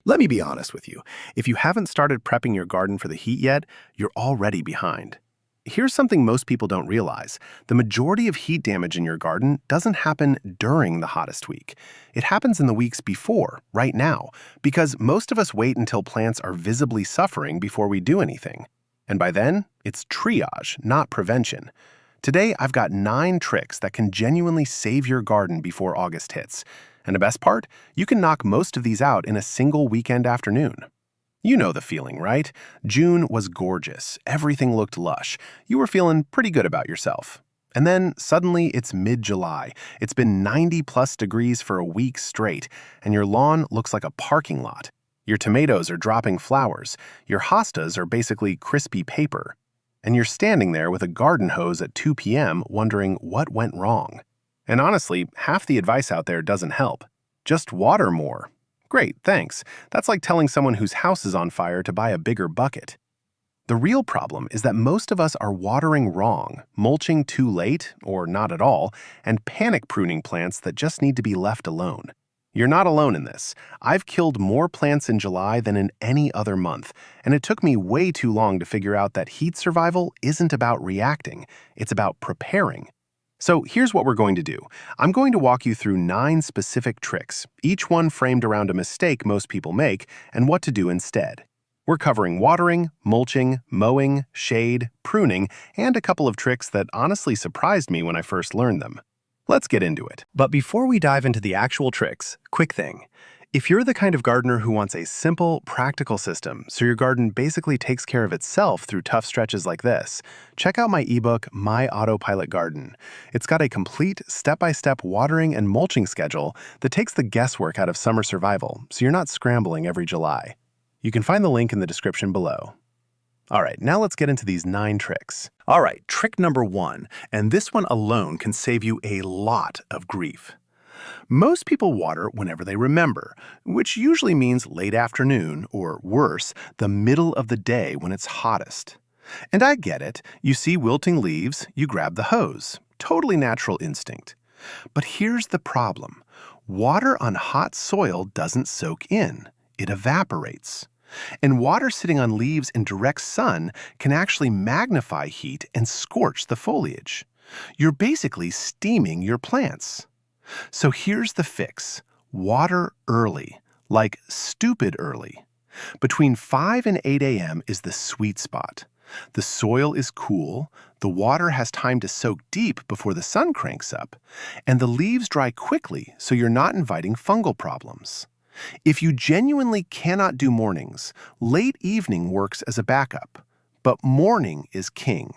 Let me be honest with you. If you haven't started prepping your garden for the heat yet, you're already behind. Here's something most people don't realize. The majority of heat damage in your garden doesn't happen during the hottest week. It happens in the weeks before, right now, because most of us wait until plants are visibly suffering before we do anything. And by then, it's triage, not prevention. Today, I've got 9 tricks that can genuinely save your garden before August hits. And the best part? You can knock most of these out in a single weekend afternoon. You know the feeling, right? June was gorgeous. Everything looked lush. You were feeling pretty good about yourself. And then suddenly it's mid-July. It's been 90+ degrees for a week straight, and your lawn looks like a parking lot. Your tomatoes are dropping flowers. Your hostas are basically crispy paper. And you're standing there with a garden hose at 2 p.m. wondering what went wrong. And honestly, half the advice out there doesn't help. Just water more. Great, thanks. That's like telling someone whose house is on fire to buy a bigger bucket. The real problem is that most of us are watering wrong, mulching too late, or not at all, and panic pruning plants that just need to be left alone. You're not alone in this. I've killed more plants in July than in any other month, and it took me way too long to figure out that heat survival isn't about reacting, it's about preparing. So here's what we're going to do. I'm going to walk you through 9 specific tricks, each one framed around a mistake most people make and what to do instead. We're covering watering, mulching, mowing, shade, pruning, and a couple of tricks that honestly surprised me when I first learned them. Let's get into it. But before we dive into the actual tricks, quick thing. If you're the kind of gardener who wants a simple, practical system so your garden basically takes care of itself through tough stretches like this, check out my ebook, My Autopilot Garden. It's got a complete, step-by-step watering and mulching schedule that takes the guesswork out of summer survival, so you're not scrambling every July. You can find the link in the description below. All right, now let's get into these 9 tricks. All right, trick number 1, and this one alone can save you a lot of grief. Most people water whenever they remember, which usually means late afternoon, or worse, the middle of the day when it's hottest. And I get it. You see wilting leaves, you grab the hose. Totally natural instinct. But here's the problem. Water on hot soil doesn't soak in. It evaporates. And water sitting on leaves in direct sun can actually magnify heat and scorch the foliage. You're basically steaming your plants. So here's the fix. Water early, like stupid early. Between 5 and 8 a.m. is the sweet spot. The soil is cool, the water has time to soak deep before the sun cranks up, and the leaves dry quickly so you're not inviting fungal problems. If you genuinely cannot do mornings, late evening works as a backup, but morning is king.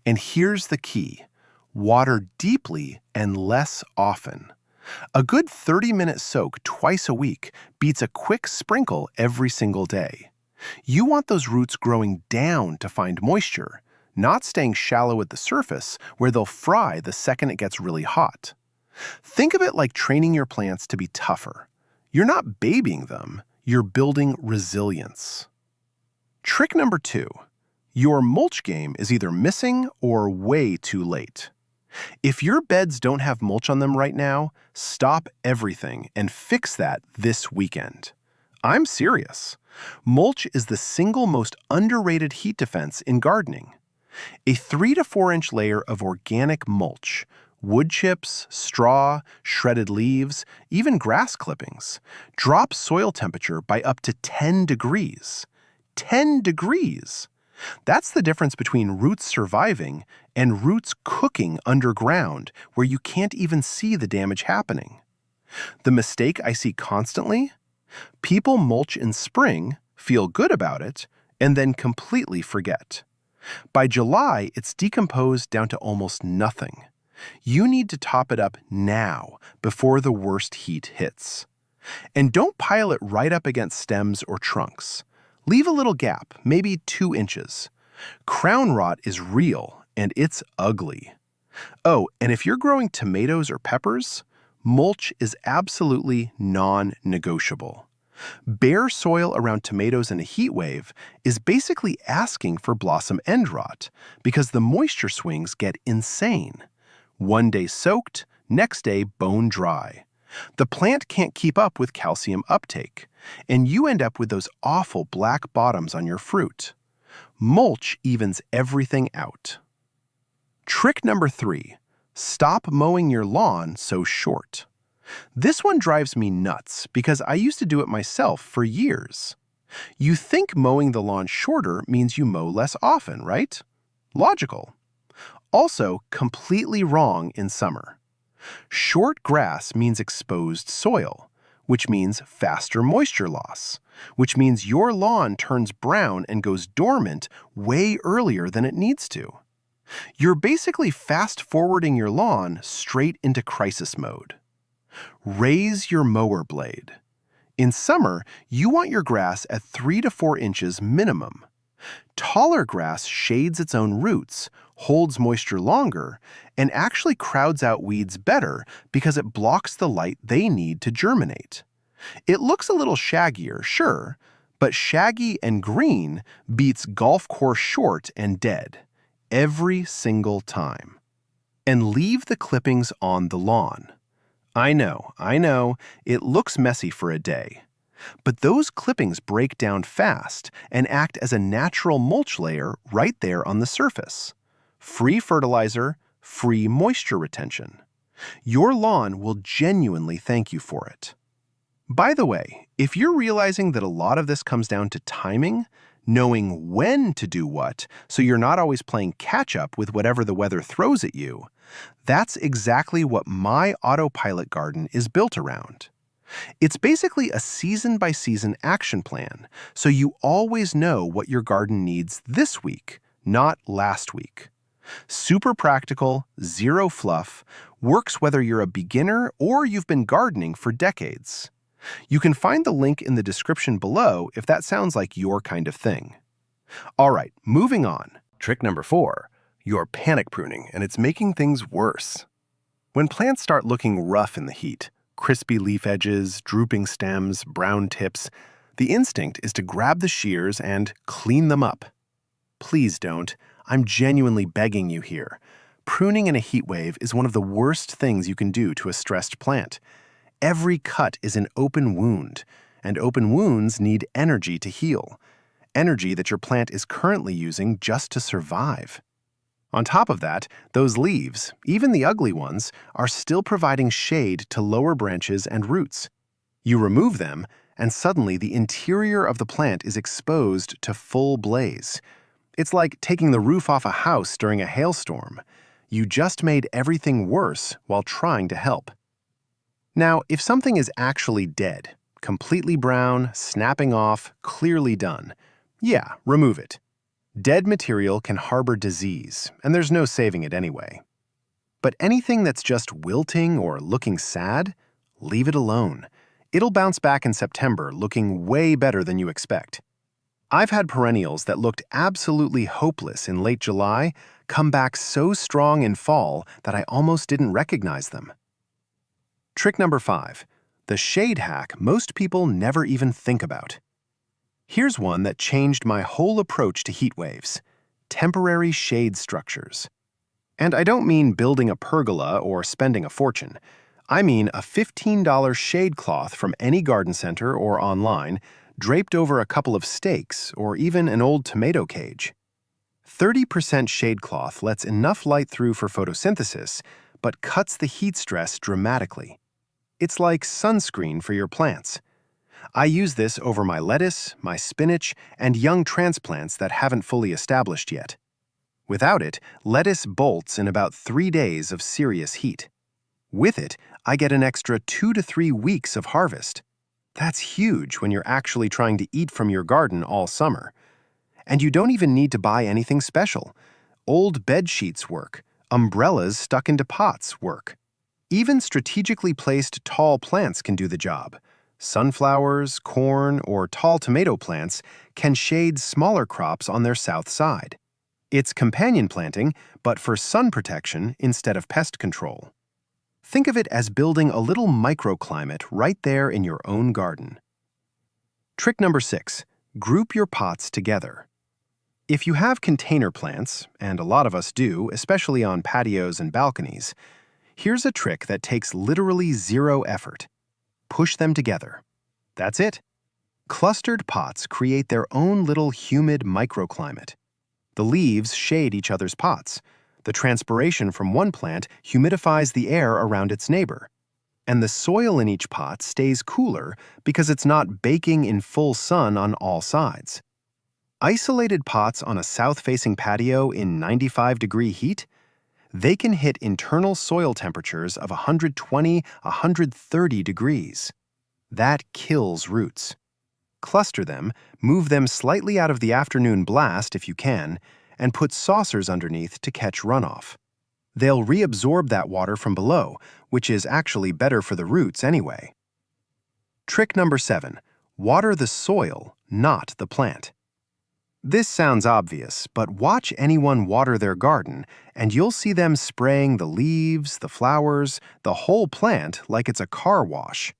And here's the key. Water deeply and less often. A good 30-minute soak twice a week beats a quick sprinkle every single day. You want those roots growing down to find moisture, not staying shallow at the surface where they'll fry the second it gets really hot. Think of it like training your plants to be tougher. You're not babying them, you're building resilience. Trick number 2. Your mulch game is either missing or way too late. If your beds don't have mulch on them right now, stop everything and fix that this weekend. I'm serious. Mulch is the single most underrated heat defense in gardening. A 3 to 4 inch layer of organic mulch, wood chips, straw, shredded leaves, even grass clippings, drops soil temperature by up to 10 degrees. 10 degrees! That's the difference between roots surviving and roots cooking underground where you can't even see the damage happening. The mistake I see constantly? People mulch in spring, feel good about it, and then completely forget. By July, it's decomposed down to almost nothing. You need to top it up now before the worst heat hits. And don't pile it right up against stems or trunks. Leave a little gap, maybe 2 inches. Crown rot is real, and it's ugly. Oh, and if you're growing tomatoes or peppers, mulch is absolutely non-negotiable. Bare soil around tomatoes in a heat wave is basically asking for blossom end rot because the moisture swings get insane. One day soaked, next day bone dry. The plant can't keep up with calcium uptake, and you end up with those awful black bottoms on your fruit. Mulch evens everything out. Trick number 3, stop mowing your lawn so short. This one drives me nuts because I used to do it myself for years. You think mowing the lawn shorter means you mow less often, right? Logical. Also, completely wrong in summer. Short grass means exposed soil, which means faster moisture loss, which means your lawn turns brown and goes dormant way earlier than it needs to. You're basically fast-forwarding your lawn straight into crisis mode. Raise your mower blade. In summer, you want your grass at 3 to 4 inches minimum. Taller grass shades its own roots, holds moisture longer, and actually crowds out weeds better because it blocks the light they need to germinate. It looks a little shaggier, sure, but shaggy and green beats golf course short and dead every single time. And leave the clippings on the lawn. I know, it looks messy for a day. But those clippings break down fast and act as a natural mulch layer right there on the surface. Free fertilizer, free moisture retention. Your lawn will genuinely thank you for it. By the way, if you're realizing that a lot of this comes down to timing, knowing when to do what, so you're not always playing catch-up with whatever the weather throws at you, that's exactly what my autopilot garden is built around. It's basically a season-by-season action plan, so you always know what your garden needs this week, not last week. Super practical, zero fluff, works whether you're a beginner or you've been gardening for decades. You can find the link in the description below if that sounds like your kind of thing. All right, moving on. Trick number 4, you're panic pruning and it's making things worse. When plants start looking rough in the heat, crispy leaf edges, drooping stems, brown tips, the instinct is to grab the shears and clean them up. Please don't. I'm genuinely begging you here. Pruning in a heat wave is one of the worst things you can do to a stressed plant. Every cut is an open wound, and open wounds need energy to heal, energy that your plant is currently using just to survive. On top of that, those leaves, even the ugly ones, are still providing shade to lower branches and roots. You remove them, and suddenly the interior of the plant is exposed to full blaze. It's like taking the roof off a house during a hailstorm. You just made everything worse while trying to help. Now, if something is actually dead, completely brown, snapping off, clearly done, yeah, remove it. Dead material can harbor disease, and there's no saving it anyway. But anything that's just wilting or looking sad, leave it alone. It'll bounce back in September looking way better than you expect. I've had perennials that looked absolutely hopeless in late July come back so strong in fall that I almost didn't recognize them. Trick number 5, the shade hack most people never even think about. Here's one that changed my whole approach to heat waves: temporary shade structures. And I don't mean building a pergola or spending a fortune. I mean a $15 shade cloth from any garden center or online, draped over a couple of stakes or even an old tomato cage. 30% shade cloth lets enough light through for photosynthesis, but cuts the heat stress dramatically. It's like sunscreen for your plants. I use this over my lettuce, my spinach, and young transplants that haven't fully established yet. Without it, lettuce bolts in about 3 days of serious heat. With it, I get an extra 2 to 3 weeks of harvest. That's huge when you're actually trying to eat from your garden all summer. And you don't even need to buy anything special. Old bed sheets work. Umbrellas stuck into pots work. Even strategically placed tall plants can do the job. Sunflowers, corn, or tall tomato plants can shade smaller crops on their south side. It's companion planting, but for sun protection instead of pest control. Think of it as building a little microclimate right there in your own garden. Trick number 6, group your pots together. If you have container plants, and a lot of us do, especially on patios and balconies, Here's a trick that takes literally zero effort. Push them together. That's it. Clustered pots create their own little humid microclimate. The leaves shade each other's pots. The transpiration from one plant humidifies the air around its neighbor. And the soil in each pot stays cooler because it's not baking in full sun on all sides. Isolated pots on a south-facing patio in 95-degree heat, they can hit internal soil temperatures of 120, 130 degrees. That kills roots. Cluster them, move them slightly out of the afternoon blast if you can, and put saucers underneath to catch runoff. They'll reabsorb that water from below, which is actually better for the roots anyway. Trick number 7. Water the soil, not the plant. This sounds obvious, but watch anyone water their garden, and you'll see them spraying the leaves, the flowers, the whole plant like it's a car wash.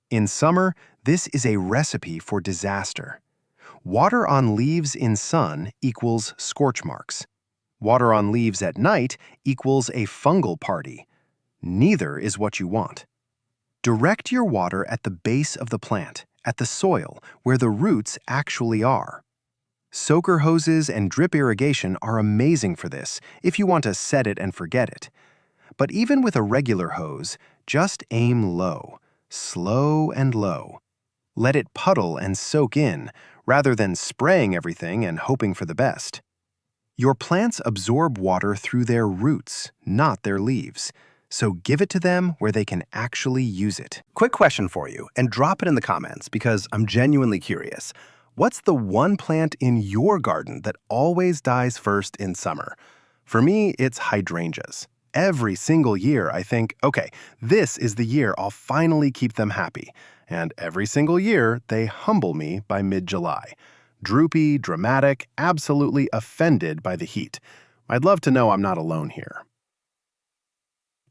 In summer, this is a recipe for disaster. Water on leaves in sun equals scorch marks. Water on leaves at night equals a fungal party. Neither is what you want. Direct your water at the base of the plant, at the soil, where the roots actually are. Soaker hoses and drip irrigation are amazing for this if you want to set it and forget it. But even with a regular hose, just aim low, slow and low. Let it puddle and soak in, rather than spraying everything and hoping for the best. Your plants absorb water through their roots, not their leaves. So give it to them where they can actually use it. Quick question for you, and drop it in the comments because I'm genuinely curious. What's the one plant in your garden that always dies first in summer? For me, it's hydrangeas. Every single year, I think, okay, this is the year I'll finally keep them happy. And every single year, they humble me by mid-July. Droopy, dramatic, absolutely offended by the heat. I'd love to know I'm not alone here.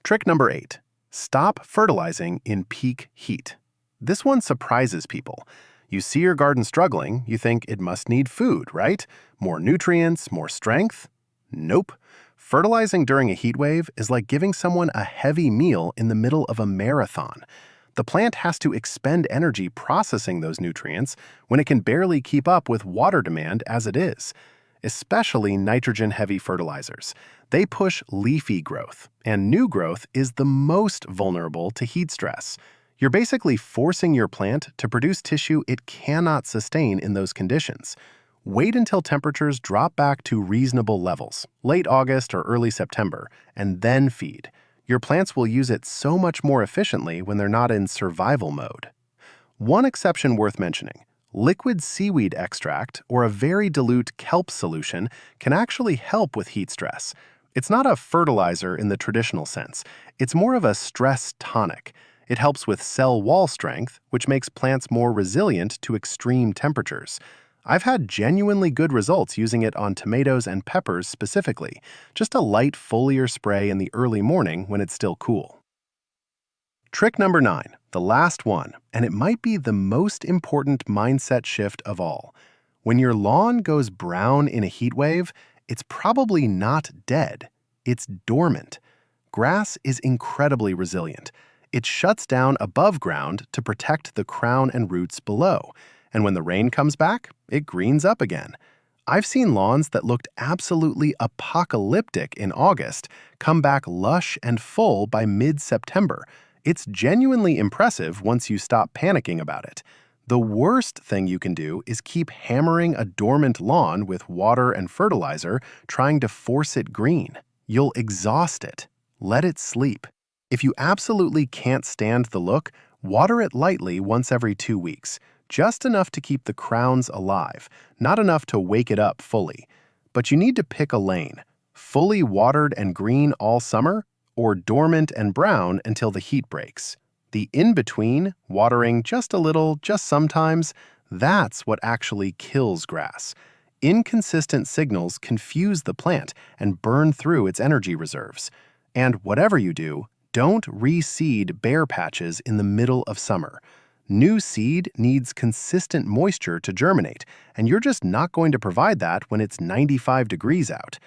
Trick number 8. Stop fertilizing in peak heat. This one surprises people. You see your garden struggling, you think it must need food, right? More nutrients, more strength? Nope. Fertilizing during a heat wave is like giving someone a heavy meal in the middle of a marathon. The plant has to expend energy processing those nutrients when it can barely keep up with water demand as it is. Especially nitrogen-heavy fertilizers. They push leafy growth, and new growth is the most vulnerable to heat stress. You're basically forcing your plant to produce tissue it cannot sustain in those conditions. Wait until temperatures drop back to reasonable levels, late August or early September, and then feed. Your plants will use it so much more efficiently when they're not in survival mode. One exception worth mentioning: liquid seaweed extract or a very dilute kelp solution can actually help with heat stress. It's not a fertilizer in the traditional sense. It's more of a stress tonic. It helps with cell wall strength, which makes plants more resilient to extreme temperatures. I've had genuinely good results using it on tomatoes and peppers specifically, just a light foliar spray in the early morning when it's still cool. Trick number 9, the last one, and it might be the most important mindset shift of all. When your lawn goes brown in a heat wave, it's probably not dead. It's dormant. Grass is incredibly resilient. It shuts down above ground to protect the crown and roots below, and when the rain comes back, it greens up again. I've seen lawns that looked absolutely apocalyptic in August come back lush and full by mid-September. It's genuinely impressive once you stop panicking about it. The worst thing you can do is keep hammering a dormant lawn with water and fertilizer, trying to force it green. You'll exhaust it. Let it sleep. If you absolutely can't stand the look, water it lightly once every 2 weeks, just enough to keep the crowns alive, not enough to wake it up fully. But you need to pick a lane: fully watered and green all summer, or dormant and brown until the heat breaks. The in-between, watering just a little, just sometimes, that's what actually kills grass. Inconsistent signals confuse the plant and burn through its energy reserves. And whatever you do, don't reseed bare patches in the middle of summer. New seed needs consistent moisture to germinate, and you're just not going to provide that when it's 95 degrees out.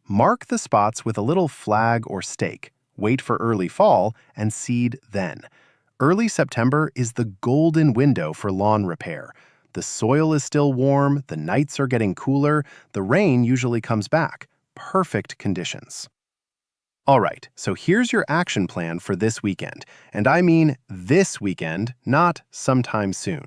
Mark the spots with a little flag or stake, wait for early fall, and seed then. Early September is the golden window for lawn repair. The soil is still warm, the nights are getting cooler, the rain usually comes back. Perfect conditions. All right, so here's your action plan for this weekend. And I mean this weekend, not sometime soon.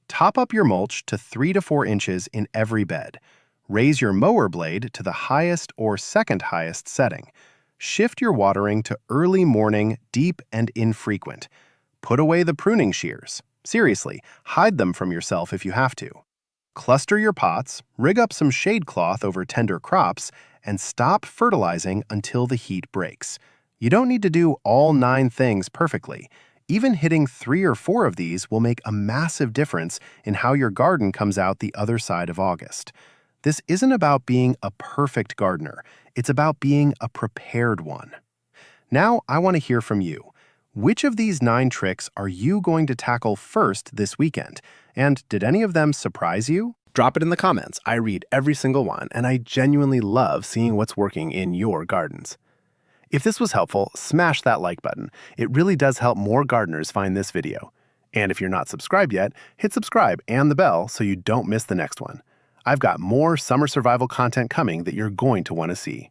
Top up your mulch to 3 to 4 inches in every bed. Raise your mower blade to the highest or second highest setting. Shift your watering to early morning, deep and infrequent. Put away the pruning shears. Seriously, hide them from yourself if you have to. Cluster your pots, rig up some shade cloth over tender crops, and stop fertilizing until the heat breaks. You don't need to do all 9 things perfectly. Even hitting 3 or 4 of these will make a massive difference in how your garden comes out the other side of August. This isn't about being a perfect gardener. It's about being a prepared one. Now I want to hear from you. Which of these 9 tricks are you going to tackle first this weekend? And did any of them surprise you? Drop it in the comments. I read every single one, and I genuinely love seeing what's working in your gardens. If this was helpful, smash that like button. It really does help more gardeners find this video. And if you're not subscribed yet, hit subscribe and the bell so you don't miss the next one. I've got more summer survival content coming that you're going to want to see.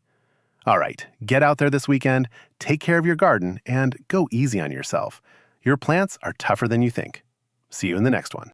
All right, get out there this weekend, take care of your garden, and go easy on yourself. Your plants are tougher than you think. See you in the next one.